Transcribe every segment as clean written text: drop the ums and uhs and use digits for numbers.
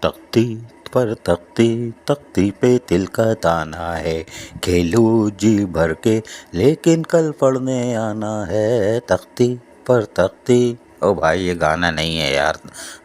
تختی پر تختی تختی پہ دل کا دانا ہے، کھیلوں جی بھر کے لیکن کل پڑھنے آنا ہے، تختی پر تختی۔ او بھائی یہ گانا نہیں ہے یار،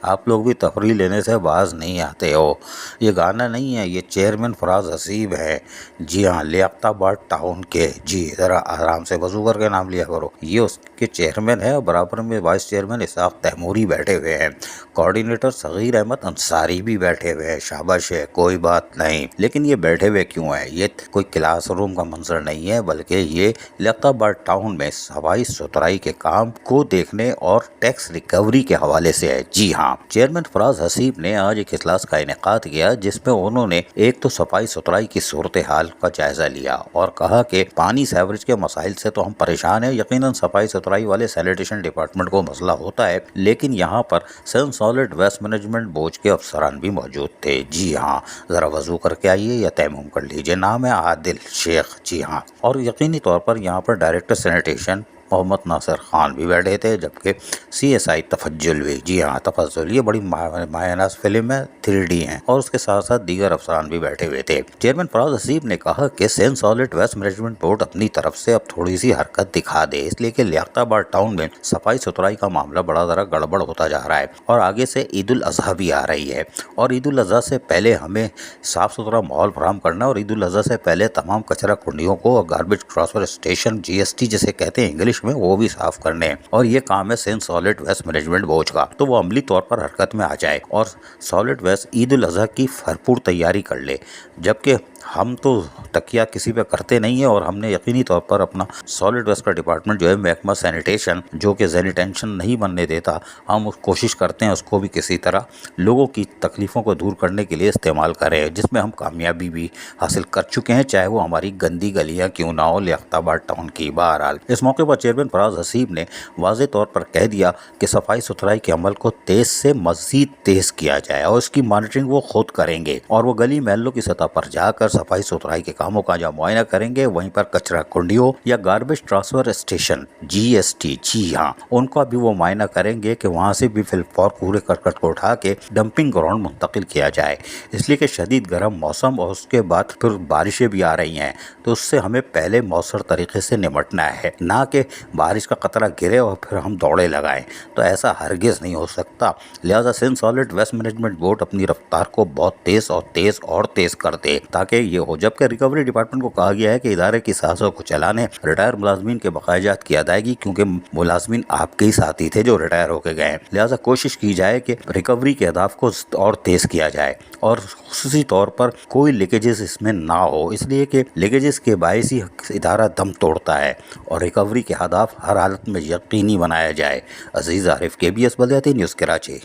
آپ لوگ بھی تفریح لینے سے باز نہیں آتے ہو۔ یہ گانا نہیں ہے، یہ چیئرمین فراز حسیب ہے، جی ہاں، لیاقت آباد ٹاؤن کے۔ جی ذرا آرام سے وضو کر کے نام لیا کرو۔ یہ اس کے چیئرمین ہے اور برابر میں وائس چیئرمین اسحاق تیموری بیٹھے ہوئے ہیں، کوآرڈینیٹر صغیر احمد انصاری بھی بیٹھے ہوئے ہیں۔ شاباش ہے، کوئی بات نہیں، لیکن یہ بیٹھے ہوئے کیوں ہیں؟ یہ کوئی کلاس روم کا منظر نہیں ہے، بلکہ یہ لیاقت آباد ٹاؤن میں صفائی ستھرائی کے کام کو دیکھنے اور ٹیکس ریکوری کے حوالے سے ہے۔ جی ہاں، چیئرمین فراز حسیب نے آج ایک اجلاس کا انعقاد کیا جس میں انہوں نے ایک تو صفائی ستھرائی کی صورتحال کا جائزہ لیا اور کہا کہ پانی سیوریج کے مسائل سے تو ہم پریشان ہیں، یقیناً صفائی ستھرائی والے سینیٹیشن ڈپارٹمنٹ کو مسئلہ ہوتا ہے، لیکن یہاں پر سین سالڈ ویسٹ مینجمنٹ بورڈ کے افسران بھی موجود تھے۔ جی ہاں، ذرا وضو کر کے آئیے یا تیمم کر لیجیے۔ نام ہے عادل شیخ۔ جی ہاں، اور یقینی طور پر یہاں پر ڈائریکٹر سینیٹیشن محمد ناصر خان بھی بیٹھے تھے، جبکہ سی ایس آئی تفضل بھی۔ جی ہاں، تفضل یہ بڑی مایہ ناز فلم ہے، 3D ہے، اور اس کے ساتھ ساتھ دیگر افسران بھی بیٹھے ہوئے تھے۔ چیئرمین فراز حسیب نے کہا کہ سین سالڈ ویسٹ مینجمنٹ بورڈ اپنی طرف سے اب تھوڑی سی حرکت دکھا دے، اس لیے کہ لیاقت آباد ٹاؤن میں صفائی ستھرائی کا معاملہ بڑا ذرا گڑبڑ ہوتا جا رہا ہے، اور آگے سے عید الاضحیٰ بھی آ رہی ہے، اور عید الاضحیٰ سے پہلے ہمیں صاف ستھرا ماحول فراہم کرنا، اور عید الاضحیٰ سے پہلے تمام کچرا کنڈیوں کو اور گاربیج ٹرانسفر اسٹیشن GST جسے کہتے ہیں انگلش میں، وہ بھی صاف کرنے ہیں، اور یہ کام ہے سین سالڈ ویسٹ مینجمنٹ بورڈ کا، تو وہ عملی طور پر حرکت میں آ جائے اور سالڈ ویسٹ عید الاضحیٰ کی بھرپور تیاری کر لے، جبکہ ہم تو تکیہ کسی پہ کرتے نہیں ہیں، اور ہم نے یقینی طور پر اپنا سالڈ ویسٹ کا ڈپارٹمنٹ جو ہے محکمہ سینیٹیشن، جو کہ ذہنی ٹینشن نہیں بننے دیتا، ہم کوشش کرتے ہیں اس کو بھی کسی طرح لوگوں کی تکلیفوں کو دور کرنے کے لیے استعمال کریں، جس میں ہم کامیابی بھی حاصل کر چکے ہیں، چاہے وہ ہماری گندی گلیاں کیوں نہ ہو لیاقت آباد ٹاؤن کی۔ بہرحال اس موقع پر چیئرمین فراز حسیب نے واضح طور پر کہہ دیا کہ صفائی ستھرائی کے عمل کو تیز سے مزید تیز کیا جائے، اور اس کی مانیٹرنگ وہ خود کریں گے، اور وہ گلی محلوں کی سطح پر جا کر صفائی ستھرائی کے کاموں کا جب معائنہ کریں گے، وہیں پر کچرا کنڈیوں یا گاربیج ٹرانسفر اسٹیشن GST، جی ہاں، ان کا بھی وہ معائنہ کریں گے کہ وہاں سے بھی فی الفور پورے کرکٹ کو اٹھا کے ڈمپنگ گراؤنڈ منتقل کیا جائے، اس لیے کہ شدید گرم موسم اور اس کے بعد پھر بارشیں بھی آ رہی ہیں، تو اس سے ہمیں پہلے مؤثر طریقے سے نمٹنا ہے، نہ کہ بارش کا قطرہ گرے اور پھر ہم دوڑے لگائیں، تو ایسا ہرگز نہیں ہو سکتا۔ لہٰذا سین سالڈ ویسٹ مینجمنٹ بورڈ اپنی رفتار کو بہت تیز اور تیز کر دے تاکہ یہ ہو، جبکہ ریکوری ڈپارٹمنٹ کو کہا گیا ہے کہ ادارے کی سازوں کو چلانے ریٹائر ملازمین کے بقایا جات کی ادائیگی، کیونکہ ملازمین آپ کے ہی ساتھی تھے جو ریٹائر ہو کے گئے ہیں، لہٰذا کوشش کی جائے کہ ریکوری کے اہداف کو اور تیز کیا جائے، اور خصوصی طور پر کوئی لیکیجز اس میں نہ ہو، اس لیے کہ لیکیجز کے باعث ہی ادارہ دم توڑتا ہے، اور ریکوری کے اہداف ہر حالت میں یقینی بنایا جائے۔ عزیز عارف، KBS بلدیاتی نیوز کراچی۔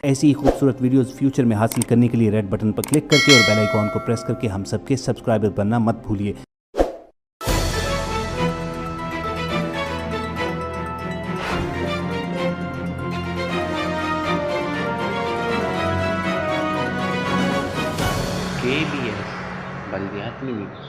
ایسی ہی خوبصورت ویڈیوز فیوچر میں حاصل کرنے کے لیے ریڈ بٹن پر کلک کر کے اور بیل آئیکن کو پریس کر کے ہم سب کے سبسکرائبر بننا مت بھولیے۔ KBS بلدیاتی نیوز۔